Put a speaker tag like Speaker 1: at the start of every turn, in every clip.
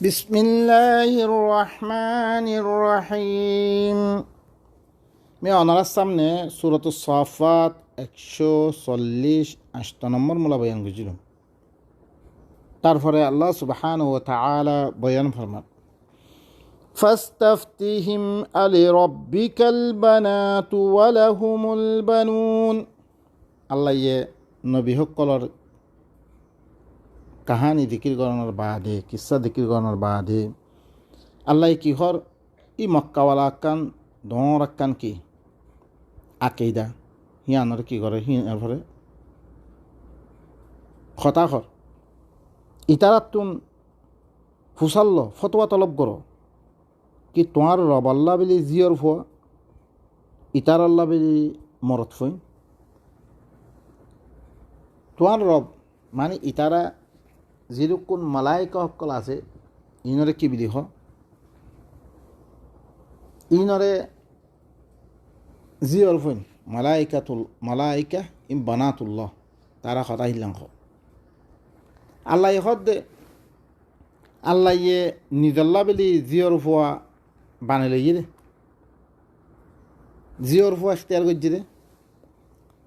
Speaker 1: বিসমিল্লাহির রহমানির রহিম। আমি ওনার সামনে সূরাতুস সাফাত 140 নম্বর মূলা বয়ান করছিলাম। তারপরে আল্লাহ সুবহানাহু ওয়া তাআলা বয়ান ফরমান, ফাস্তাফতিহিম আলিরাব্বিকাল বানাতু ওয়া লাহুমুল বানুন। আল্লাহ নবী সকলের কাহানি দিকির করানোর বাদে, কিসা দিকির করানোর বাদে আল্লাহ কিহর ই মক্কাওয়ালা আক্কান দর আক্কান কি আকেইদা হিয়ানোর কি করে হিয়ার পরে হতাহর ইতারাতুন ফুসাল্ল ফতোয়া তলব করো কি তোমার রব আল্লাহ বলি জিয়র ফুয়া ইতার আল্লাহ বলি মরত ফুইন। তোমার রব মানে ইতারা যেরকম মালাইকা সকল আছে ইনরে কি বিধি হ ইনরে জি অল্পইন মালাইকা ইম বানাতুল্লাহ তারা কথা হিলাং হ আল্লাহ দে আল্লাহ নিজল্লা বেলি জিওর ফুয়া বানাইলে রে জিওর ফুয়া ইখতিয়ার করছি রে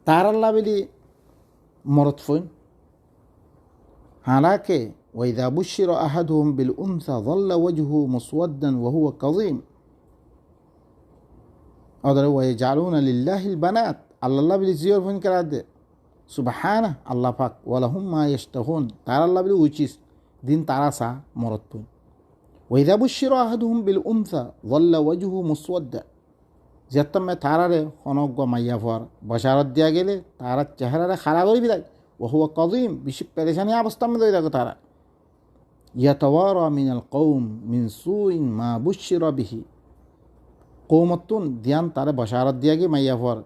Speaker 1: তার আল্লাহ বেলি মরত ফইন। হালাকে ওয়াইদা বুশিরা আহাদুহুম বিল উনসা যাল্লা ওয়াজহু মুসওয়াদ্দান ওয়া হুয়া কাযীম অদরে ওয়াইজালুনা লিল্লাহিল বানাত আল্লাহ বিলি জিওর ফোন করা দে সুবহানা আল্লাহ পাক ওয়া লাহুম মা ইয়াশতাহুন তার আল্লাহ বিলি উচিস দিন তারা সা মরত পই। ওয়াইদা বুশিরা আহাদুহুম বিল উনসা যাল্লা ওয়াজহু মুসওয়াদ্দা যেতমে তারারে হনজ্ঞ মাইয়া ফর বশারত দিয়া গেলে তারা চেহারারে খারাপ করে বিদায় ওহুয়া কযীম বেশি পেরেশানি অবস্থার মধ্যে দেখো তারা ইয়াতাওয়ারা মিনাল কওম মিন সুইন মা বুশিরা বিহি কৌমতুন দিয়ান তারে বশারত দিয়া গে মাইয়া ফর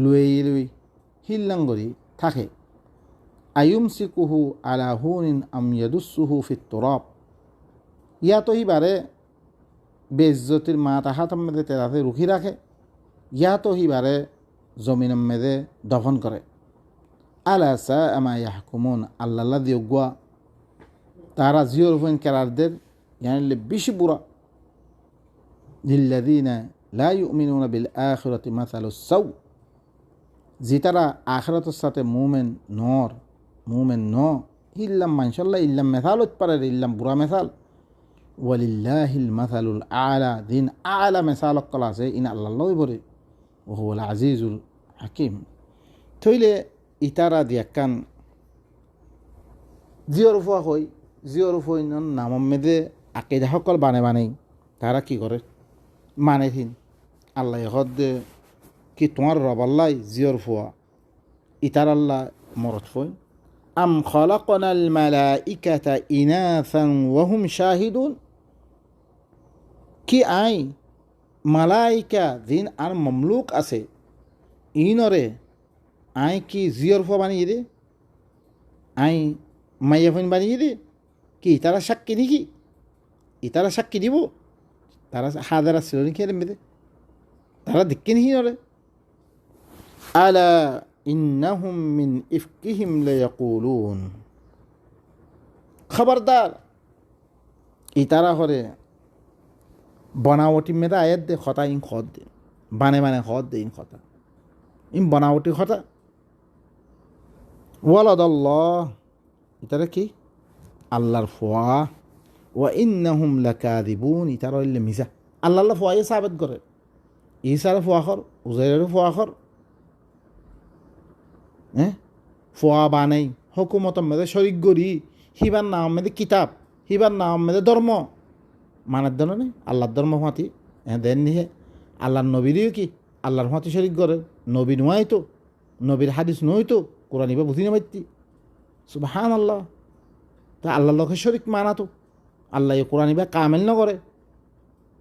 Speaker 1: লুই হিল্লাঙ্গরি থাকে আয়ুমসিকুহু আলা হুনিন আম ইয়াদুসুহু ফিত তুরাব ইয়া তো হিবারে বেজ্জতির মা তাহাতম মেদে তেরাতে রুখি রাখে ইয়া তো হিবারে জমিনের মেদে দফন করে। আলা সা আমা ইয়াহকুমুন আল্লাহ দিওগুয়া তারা জিওর ফইন কেরারদের ইয়ানিলে বেশি বুড়া লিল্লাযিনা লা ইউমিনুনা বিল আখিরাতি মাসালুস সাউ যে তারা আখিরাতের সাথে মুমিন ন ইল্লাম মানশাল্লাহ ইল্লাম মেসালত পারে ইল্লাম বুড়া মেসাল ওয়ালিল্লাহিল মাসালুল আলা দিন আলা মেসাল অকল আছে ইন আল্লাহ বলে ও হুয়াল আজিজুল হাকিম। থইলে ইতারা দিয়াকান জিওর ফুয়া হই জিওর ফুই নামম মেদে আকেদা সকল বানাই তারা কি করে মানে থিন আল্লাহ হদে কি তোমার রব আল্লাহ জিওর ফুয়া ইতার আল্লাহ মরত ফুই আম খলাকনাল মালাইকাতা ইনাসান ওয়া হুম শাহিদুন কি আই মালাইকা দিন আর মামলুক আছে ইনরে আই কি জিওর ফুয়া বানিয়ে দে আই মাইয়া ফোন বানিয়ে দে কি তারা সাক্ষী নাকি ইতারা সাক্ষী দিব তারা হাজারা ছিল নাকি এর মেদে তারা দেখকে নিহি নরে আলা ইন্নাহুম মিন ইফকিহিম লায়াকুলুন খবরদার ইতারা হরে বনাওটি মেদে আয়াত দে খতা ইন খত দে বানে খত দে ইন খতা ইন বনাওটি খতা ওয়ালাদাল্লাহ ইতারা কি আল্লাহর ফোয়া ওয়া ইন্নাহুম লাকাযিবুন ইতারা হইলে মিছা আল্লাহ ফোয়াই সাবেত করে ঈসার ফোয়াখর উজাইরের ফোয়াখর ফোয়া বানাই হুকুমত মেদে শরিক গরি হিবার নাম মেদে কিতাব হিবার নাম মেদে ধর্ম মানের ধর্ম নেই আল্লাহর ধর্ম ফাঁতি দেন নিহে আল্লাহর নবীরও কি আল্লাহর ফাঁতি শরিক করে নবী নোয়াই তো নবীর হাদিস নই তো কোরআন ইবা বুঝি নামাইতি সুবহান আল্লাহ তা আল্লাহ লোকের শরিক মানা তো আল্লাহ কোরআন ইবা কামেল ন করে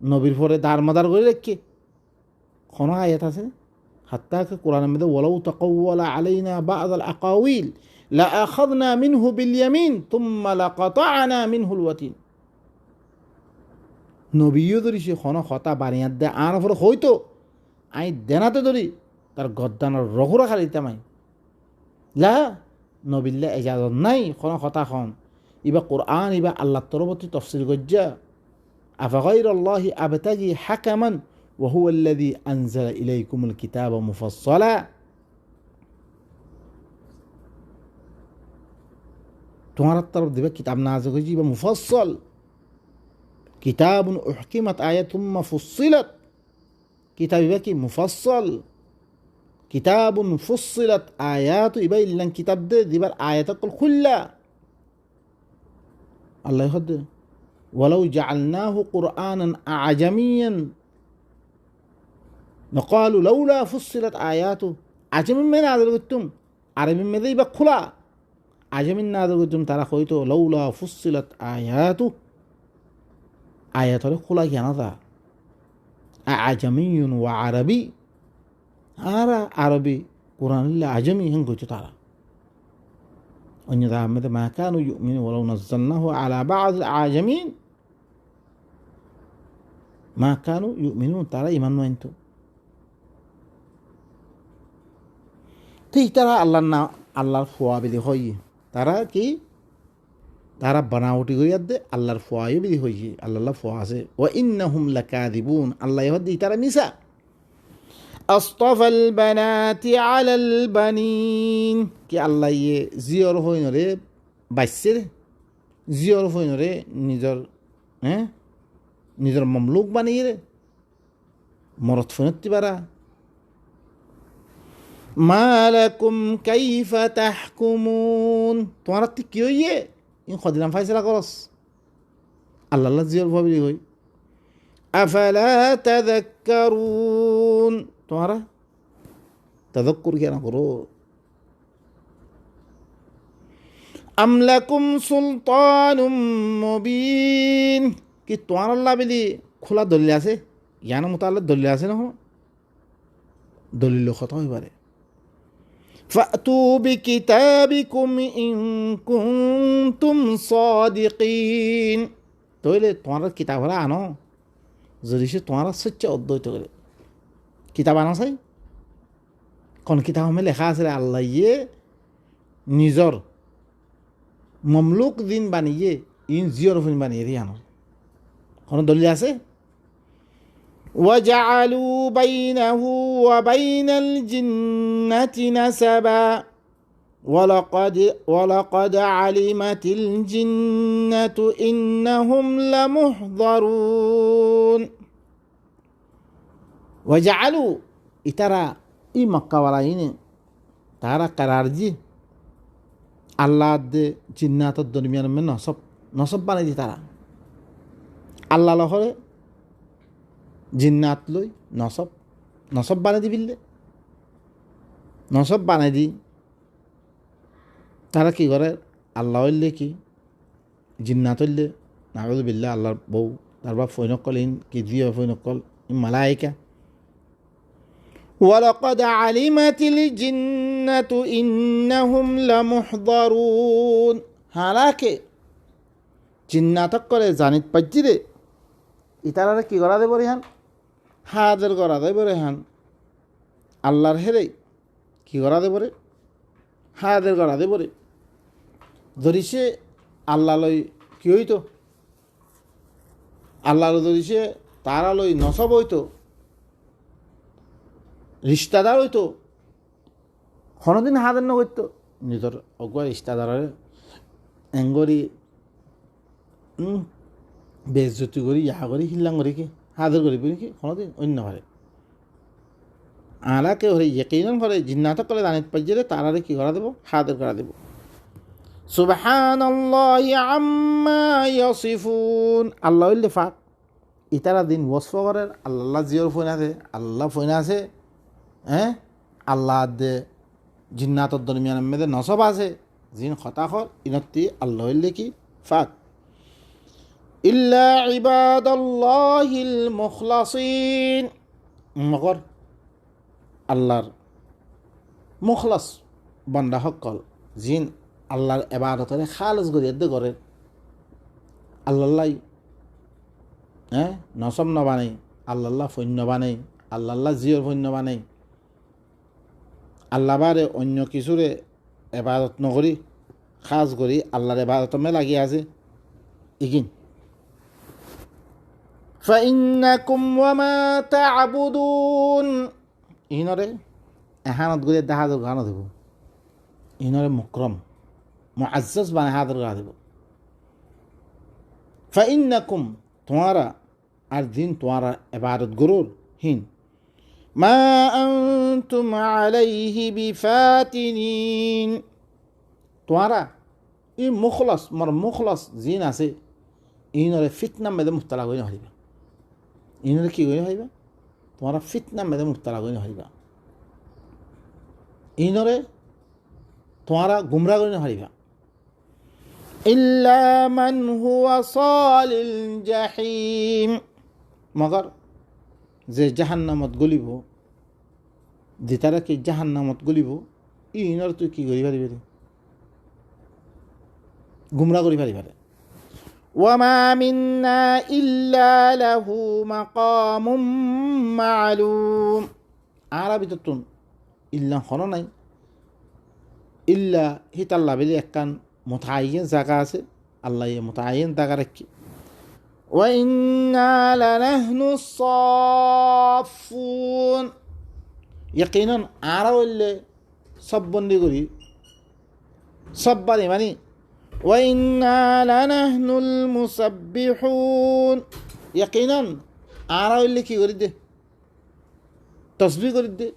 Speaker 1: নবীর পরে দার মাদার করে রেখে কোনো আয়াত আছে হাত্তাকে কোরআনের মধ্যে ওয়ালাউ তাকাওয়ালা আলাইনা বা'দাল আকাওয়িল লা আখাযনা মিনহু বিল ইয়ামিন তুম্মা লাকাতা'না মিনহুল ওয়াতিন নবীও ধরি সে কোনো কথা বানিয়ে দে আর পরে হইতো আই দেনাতে ধরি তার গদ্দানোর রঘুরা খালি তামাই লা নবিল্লা এজাজত নাই কোনো কথা খন ইবা কোরআন ইবা আল্লাহ তরবতি তফসিল গজ্জা আফাগাইরাল্লাহি আবতাগি হাকামান ওয়া হুয়াল্লাযী আনজালা ইলাইকুমুল কিতাবা মুফাসসালা তোমার তরফ দিবা কিতাব নাযিল হইছে ইবা মুফাসসাল কিতাবুন উহকিমাত আয়াতুম্মা ফুসসিলাত কিতাব ইবা কি মুফাসসাল কিতাবুন ফুসসিলাত আয়াতু ইবা ইল্লান কিতাব দে দিবার আয়াতাকুল খুল্লা আল্লাহ হদে ওয়ালাউ জাআলনাহু কুরআনান আ'জামিয়ান নকালু লাউলা ফুসসিলাত আয়াতু আজমিন মে নাযিল করতুম আরবি মে ইবা খুলা আজমিন নাযিল করতুম তারা কইতো লাউলা ফুসসিলাত আয়াতু আয়াত হলে খোলা জ্ঞান দা আ'জামিয়ুন ওয়া আরবি আর আরবি কোরআন আজমি হেন কইতো তারা অন্য দামে মা কানু ইউমিনু ওয়ালাউ নাযালনাহু আলা বা'দ আ'জামিন মা কানু ইউমিনু তারা ঈমান আনতো ঠিক তারা আল্লাহর ফুয়া বিধি হই তারা কি তারা বানাওটি করিয়া দে আল্লাহর ফুয়াই বিধি হইছে আল্লাহ ফুয়া আছে ওয়া ইন্নাহুম লাকাযিবুন আল্লাহ হদি তারা মিছা আস্তাফাল বানাতি আলাল বানিন কি আল্লাহ ইয়ে জিয়র হইনরে বাইসের জিয়র হইনরে নিজের মামলুক বানিয়ে রে মরত ফনতি পারা মালাকুম কাইফা তাহকুমুন তোমার ঠিক কি হইয়ে ইন খদিলাম ফাইসলা করস আল্লাহ জিয়র ভাবলি হই আফালা তাযাক্কারুন তোমারা তাযাক্কুর কেন করো আম লাকুম সুলতানুম মুবিন কি তোমার আল্লাহ বিলি খোলা দলিল আছে ইয়ানা মোতাল্লাক দলিল আছে না দলিল কথা হইবারে ফাতু বিকিতাবিকুম ইন কুনতুম সাদিকিন তাহলে তোমার কিতাব হলা আনো যদি সে তোমার সচ্চ অদ্বৈত করে কিতাব আনো চাই কোন কিতাব মে লেখা আছে আল্লাহ ইয়ে নিজর মমলুক দিন বানিয়ে ইন জিয়র ফিন বানিয়ে দিয়ে আনো কোন দলিল আছে وجعلوا بينه وبين الجنة نسبا ولقد علمت الجنة إنهم لمحضرون وجعلوا إترى مكة وراين ترى قرار جي الله دي جنات الدنيا من نصب بنا دي ترى الله لهره জিন্নাত লই নসব বানাই দি বিললে নসব বানাই দি তারা কি করে আল্লাহ হইলে কি জিন্নাত হইলে নাগজ বিল্লা আল্লাহর বউ তারপর ফৈনকল ইন কি দিয়ে ফৈনকল ইন মালাইকা ওয়ালাকাদ আলিমাতিল জিন্নাতু ইন্নাহুম লামুহদারুন হালাকে জিন্নাতক করে জানিত পাইজিরে ইতারা কি করা দেব রেহান হাজার করা দেব রেহান আল্লাহর হেরে কি করা দেব রে হাজার করা দেব রে ধরিছে আল্লাহ লই কি হইতো আল্লাহ ধরিছে তারা লই নসব হইতো রিস্তাদার হইতো কোনোদিন হাজার নগরতো নিজের অগুয়া রিস্তাদারের এঙ্গরি বেজ্জতি করি ইহা করি হিল্লাং করি কি হাজার করি কি কোনোদিন অন্য ঘরে আলাকে হরে ইয়কিনান করে জিন্নাতক করে দানিত পাইজে তারারে কি করা দেব হাজার করা দেব সুবহানাল্লাহি আম্মা ইয়াসিফুন আল্লাহ হইলে ফাক ইতারা দিন ওয়াসফ করে আল্লাহ জিয়র ফোন আছে আল্লাহ ফোন আছে আল্লাহ দে জিন্নাতর দরমিয়ান মেয়েদের নসব আছে জিন খতাখর ইনত্তি আল্লাহ হইলে কি ফাক ইল্লা ইবাদাল্লাহিল মুখলাসিন মগর আল্লাহর মুখলাস বান্দা সকল জিন আল্লাহর ইবাদতরে খালেস গরিয়াদে করে আল্লাহ নসব নবানাই আল্লাহ ফৈন্য বানাই আল্লাহ জিয়র ফৈন্য বানাই আল্লাহ বারে অন্য কিছুরে ইবাদত নকরি খাস করি আল্লাহর ইবাদতমে লাগি আছে ইগিন ফাইন্নাকুম ওয়া মা তা'বুদুন ইনরে এহানত গুলে দেখা দর গান দেব ইনরে মুকরম মুআজ্জাজ বানা হাদর গা দেব ফাইন্নাকুম তোমারা আর দিন তোমারা ইবাদত গরুর হিন মা আনতুম আলাইহি বিফাতিনিন তোমারা ই মুখলস মর মুখলস জিন আছে ইনরে ফিতনা মেদে মুবতলা গই নহরিবা ইনরে কি গই নহরিবা তোমারা ফিতনা মেদে মুবতলা গই নহরিবা ইনরে তোমারা গুমরা গই নহরিবা ইল্লা মান হুয়া সালিল জাহিম মগর যে জাহান্নামত গলিব যে তারা কি জাহান্নামত গলিব ইনর তুই কি করি পারিবে গুমরা করি পারিবে ওয়ামা মিন্না ইল্লা লাহু মাকামুম মা'লুম আরবি তো তুন ইল্লা হনো নাই ইল্লা হিতাল্লা বলে একখান মুতাআয়্যিন জায়গা আছে আল্লাহ এই মুতাআয়্যিন জায়গা রাখি ওয়া ইন্না লানাহনু সাফফুন ইয়াকিনান আরা হইলে সব বন্দি করি সব বাড়ি মানে ওয়া ইন্না লানাহনুল মুসাব্বিহুন ইয়াকিনান আরা হইলে কি করি দে তসবিহ করি দে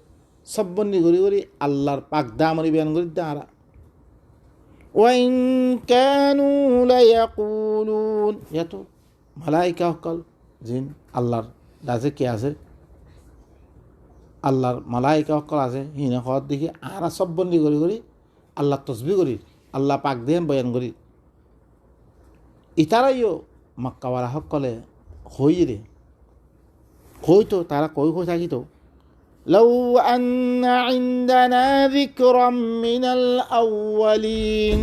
Speaker 1: সব বন্দি করি করি আল্লাহর পাক দামরি বয়ান করি দে আরা وإن كانوا ليقولون يتو ملائكة قال জিন আল্লাহর দাসে কি আছে আল্লাহর মালাইকা সকল আছে হিনে হওয়ার দেখি আরা সব বন্দি করি করি আল্লাহ তসবি করি আল্লাহ পাক দিয়ে বয়ান করি ইতারাইও মক্কাওয়ালা সকলে হই রে হইতো তারা কই হয়ে থাকিত لو أن عندنا ذكرا من الأولين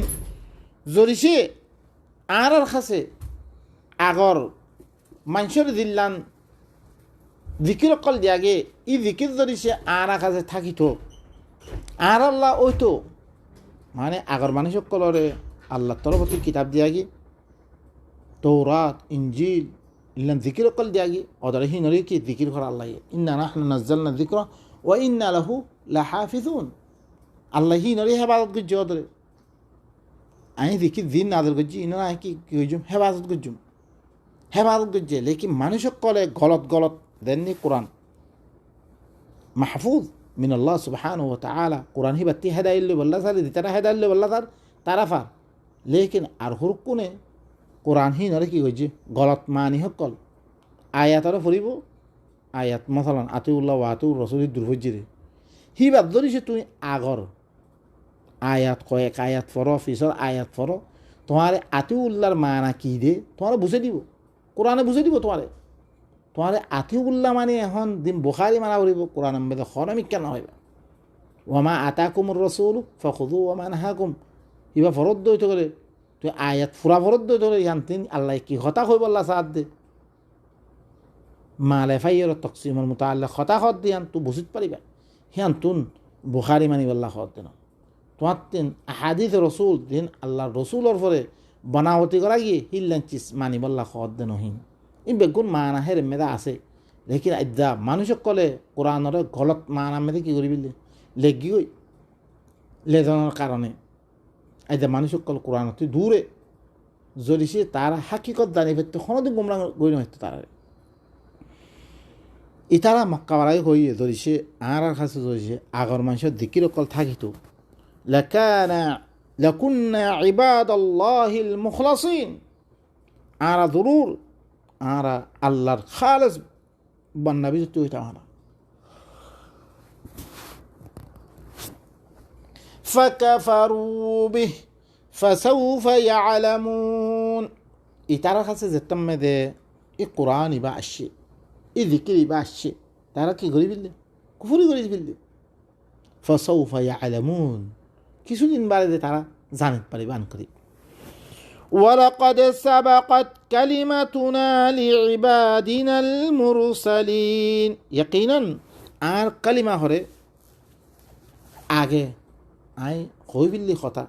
Speaker 1: জরিসে আর খাসে আগর মানুষের দিল্লান জিকির কল দিয়াগে ই জিকির জরিসে আর কাছে থাকিত আর আল্লাহ ওইতো মানে আগর মানুষ সকলরে আল্লাহ তরফতি কিতাব দিয়াগে তৌরাত ইঞ্জিল ইল্লান জিকির কল দিয়াগে ওদরে হিনরে কি জিকির করা আল্লাহ ইন্না নাহনু নাযালনা যিকরা ওয়া ইন্না লাহু লাহাফিজুন আল্লাহ হিনরে হেফাজত করছে ওদরে আমি জিকির দিন নাযিল করছি ইনরা কি কইজুম হেফাজত করছে লেকিন মানুষ সকলে গলত দেননি কোরআন মাহফুজ মিন আল্লাহ সুবহানাহু ওয়া তাআলা কোরআন হিবাতি হেদাইল্লে বল্লা সারি দিতারা হেদাইল্লে বল্লা তার তারাফার লেকিন আর হুরকুনে কোরআন হিনরে কি কইছে গলত মানি সকল আয়াতরে ফুরিব আয়াত মাসালান আতিউল্লাহ ওয়া আতিউর রাসূলের দুরফজিরে হিবাত ধরিছে তুই আগর আয়াত কয়েক আয়াত ফর ফিসর আয়াত ফর তোমার আতিউল্লাহর মানা কি দে তোমার বুঝে দিব কোরআনে বুঝে দিব তোমার আতিউল্লাহ মানে এখন দিন বুখারি মানা করিব কোরআন মেদে হরামি কেন হইবা ওয়ামা আতাকুমুর রাসূলু ফাখুযু ওয়ামা নাহাকুম ইবা ফরদ দইতে করে তুই আয়াত ফুরা ফরদ দইতে করে ইয়ান তিন আল্লাহ কি হতা হইব আল্লাহ সাদ দে মালে ফাইয়ের তকসিমুল মুতাআল্লিক হতা হদ দিয়ান তুই বুঝিত পারিবা হিয়ান তুন বুখারি মানি আল্লাহ হদ দেন তোমার তিন আহাদিস রসুল দিন আল্লাহর রসুলর পরে বনাবতি করা গিয়ে হিল্লান চিস মানি বল্লা হদ দেন হিন ই বেগুন মানা হের মেদা আছে লেকিন আদ্যা মানুষ কলে কোরআনরে গলত মানা মেদে কি করি বিলে লেগি গই লেজনের কারণে আদ্যা মানুষ কল কোরআন দূরে জরিসে তারা হাকিকত জানি ফেরতে কোনোদিন গুমরা গই নহতো তারা ইতারা মক্কাওয়ালাই হইয়ে জরিসে আর কাছে জরিসে আগর মানুষের দিকির কল থাকিত لكنا عباد الله المخلصين আরা জরুর আরা আল্লাহর খালেস বান্দাবি তুই তাহারা فكفروا به فسوف يعلمون ইতারা কাছে যেতাম মেদে এই কোরআন ইবা আসছে এই জিকির ইবা আসছে তারা কি করি বিললে কুফরি করি বিললে فسوف يعلمون কিছুদিন বাদে তারা জানিতে পারিবে আনকরি ولقد سبقت كلمتنا لعبادنا المرسلين يقينا আর কালিমা হরে আগে আই কই বিল্লি কথা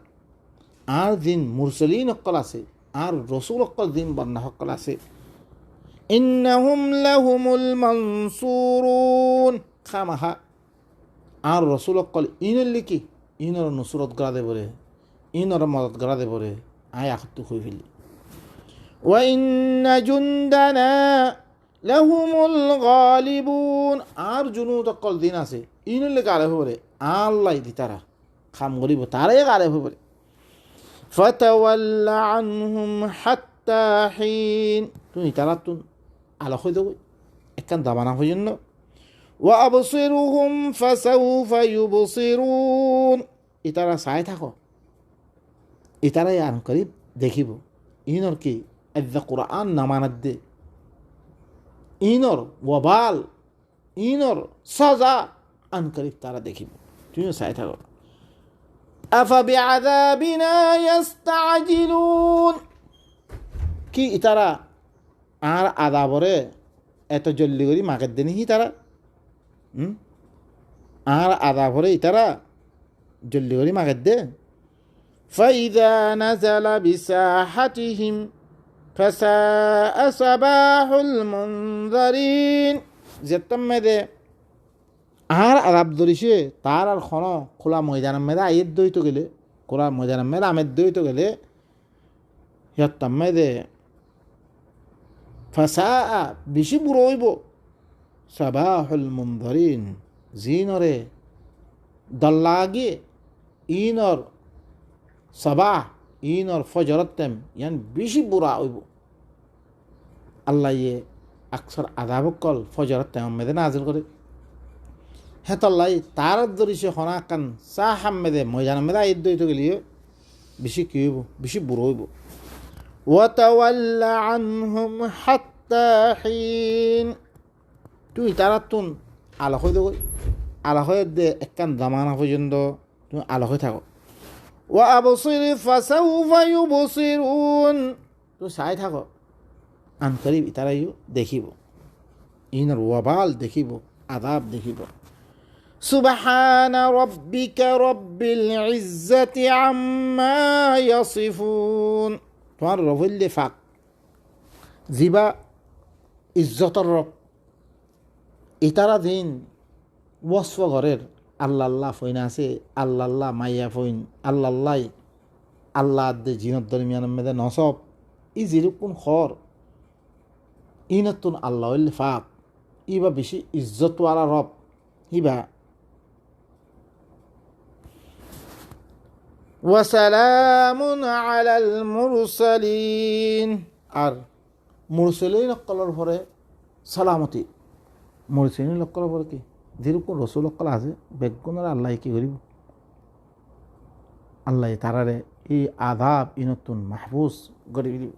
Speaker 1: আর দিন মুরসালিন অক্কল আছে, আর রসুল অক্কল দিন বন্যা অক্কল আছে। ইন্নাহুম লাহুমুল মানসুরুন, খামাহা আর রসুল অক্কল ইনর লিখি ইনর নুসরত গড়া দেবরে, ইনর মদত গড়া দেবরে আয় আখতু হয়ে ফেলি। ওয়া ইন্না জুন্দানা লাহুমুল গালিবুন, আর জুনুদ অক্কল দিন আছে ইনর লেগে আলে হবরে, আল্লাহ দি তারা খাম গরিব তারাই আলে হবরে। ফাতাওয়াল্লা আনহুম হাত্তা হিন, তুমি তারা তুন আলো হয়ে দেবো একখান দাবানা পর্যন্ত। ওয়া আবসিরুহুম ফাসাউফা ইউবসিরুন, ইতারা চাই থাকো, ইতারাই আন করিব দেখিব। ইনর কি আদ্দা কোরআন নামানাত দে, ইনর ওয়াবাল, ইনর সাজা আন করিব তারা দেখিব, তুমিও চাই থাকো। আফাবিআযাবিনা ইস্তাজিলুন, কি ইতারা আর আদাবরে এত জলদি করি মাকে দেনি তারা, আর আদাবরে ইতারা জলদি করি মাকে দে। ফাইযা নাযালা বিসাহাতিহিম ফাসাআ সাবাহুল মুনযারিন, যেতম মেদে আর আদাব ধরিছে তার আর খন খোলা ময়দানের মেদে আয়ের দইতে গেলে, খোলা ময়দানের মেদে আমের দইতে গেলে যেতম মেদে ফাসাআ বেশি বুড়ো হইব, সাবাহুল মুনযারিন জিনরে দল্লাগে, ইনর সাবাহ ইনর ফজরতেম ইয়ান বেশি বুড়া হইব। আল্লাহ ইয়ে আকসর আদাবকল ফজরতেম মেদে নাজিল করে। হেতল্লাই তার ধরিছে হনা কান চা হামেদে ময়দান মেদে আয়ের দইতে গেলিও বেশি কি হইব, বেশি বুড়ো হইব। ওয়াতাওয়াল্লা আনহুম হাত্তা হিন, তুই তারা তুন আলো হয়ে দেবো, আলো হয়ে দে একখান জামানা পর্যন্ত তুমি আলো হয়ে থাকো। ওয়া আবসির ফাসাউফা ইউবসিরুন, তুই চাই থাকো আন করিব ইতারাইও দেখিব, ইনার ওয়াবাল দেখিব, আযাব দেখিব। সুবহানা রাব্বিকা রাব্বিল ইজ্জাতি আম্মা ইয়াসিফুন, তোমার রবুল্লে ফাক জিবা ইজ্জতর রব, ইতারা দিন ওয়াসফ ঘরের আল্লাহ আল্লাহ ফইন আছে, আল্লাহ আল্লাহ মাইয়া ফইন, আল্লাহ আল্লাহ আল্লাহ দে জিনত দরমিয়ান মেদে নসব, ই যেরকম খর ইনতুন আল্লাহ ফাক, ইবা বেশি ইজ্জতওয়ালা রব ইবা। ওয়াসালামুন আলাল মুরসালিন, আর মুরসালিন অক্কলর পরে সালামতি, মুরসালিন অক্কলর পরে কি যেরকম রসুল অক্কল আছে বেগুনের আল্লাহ কি করিব, আল্লাহ তারারে এই আযাব ইনতুন মাহফুজ করে দিব।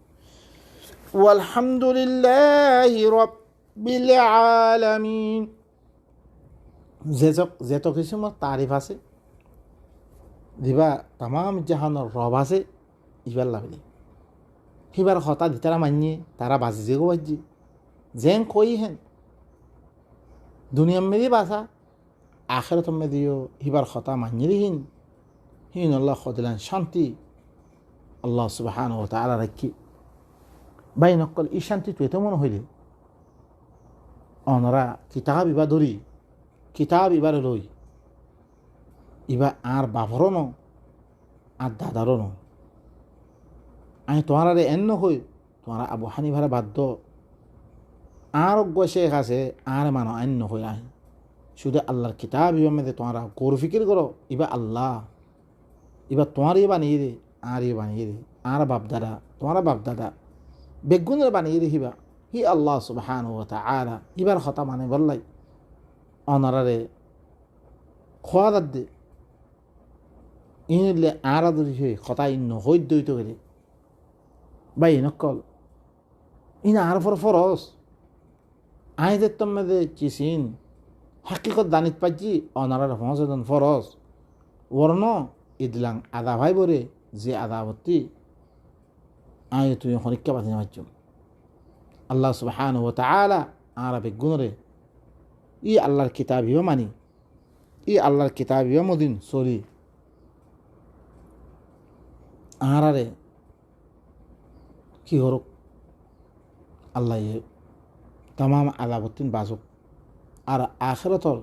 Speaker 1: ওয়ালহামদুলিল্লাহি রাব্বিল আলামিন, যেত কিছুমার তারিফ আছে দিবা তাম জাহানোর রব আছে ইবার লাগলি, সিবার হতা দিতারা মানিয়ে তারা বাজি যে গো বাজি যেন কই হেন দুনিয়া মেদি বাসা আখেরাত মেদিও সিবার হতা মানিয়ে দিহিন, হিন আল্লাহ খদিলান শান্তি আল্লাহ সুবহানাহু ওয়া তাআলা রাখি। বাই নকল ই শান্তি তুই তো মনে হইলে অনরা কিতাব ইবা ধরি, কিতাব ইবারে লই, ইবা আর বাপরও ন আর দাদারও ন, আমি তোমার এন্ন হই তোমার আবু হানিফারে বাধ্য আর শেখ আছে আর মানো অন্য হই আহি, শুধু আল্লাহর কিতাব ইবা মেদে তোমরা গৌর ফিকির করো, ইবা আল্লাহ ইবা তোমার ইয়ে বানিয়ে দে, আর ইয়ে বানিয়ে দে, আর বাপদাদা তোমার বাপদাদা বেগুনের বানিয়ে দে হিবা, হি আল্লাহ সুবহানাহু ওয়া তাআলা ইবার কথা মানে বললাই অনারারে খোয়া দাদ দে ইনলে আরা ধরি হয়ে কথা ইন্ন হই দইত গেলে বাই নকল ইনা আর ফরস আইদের তম্মেদে চিসিন হাকিকত দানিত পাচ্ছি অনারার ফসদন ফরস ওর্ণ ইদলাং আদা ভাই বরে যে আদাবত্তি আয় তুই হরিক্কা পাতি পাচ্ছ আল্লাহ সুবহানাহু ওয়া তাআলা আরা বেগুনরে ই আল্লাহর কিতাবিও মানি, ই আল্লাহর কিতাবিও মদিন সরি আহারে কি হরক আল্লাহ তামাম আলাবত্তিন বাজক আর আখেরাতর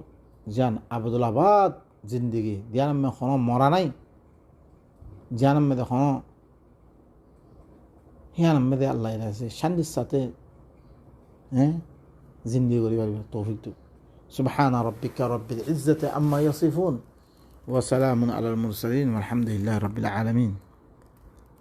Speaker 1: জান আবদুল্লাবাদ জিন্দিগি দিয়ান এখনো মরা নাই জান এখনো হিয়ান মেদে আল্লাহ আছে শান্তির সাথে জিন্দিগি করি পারবে তৌফিক তো সুবহানা রাব্বিকা রাব্বিল ইজ্জাতি আম্মা ইয়াসিফুন ওয়া সালামুন আলাল মুরসালিন ওয়ালহামদুলিল্লাহি রাব্বিল আলামিন।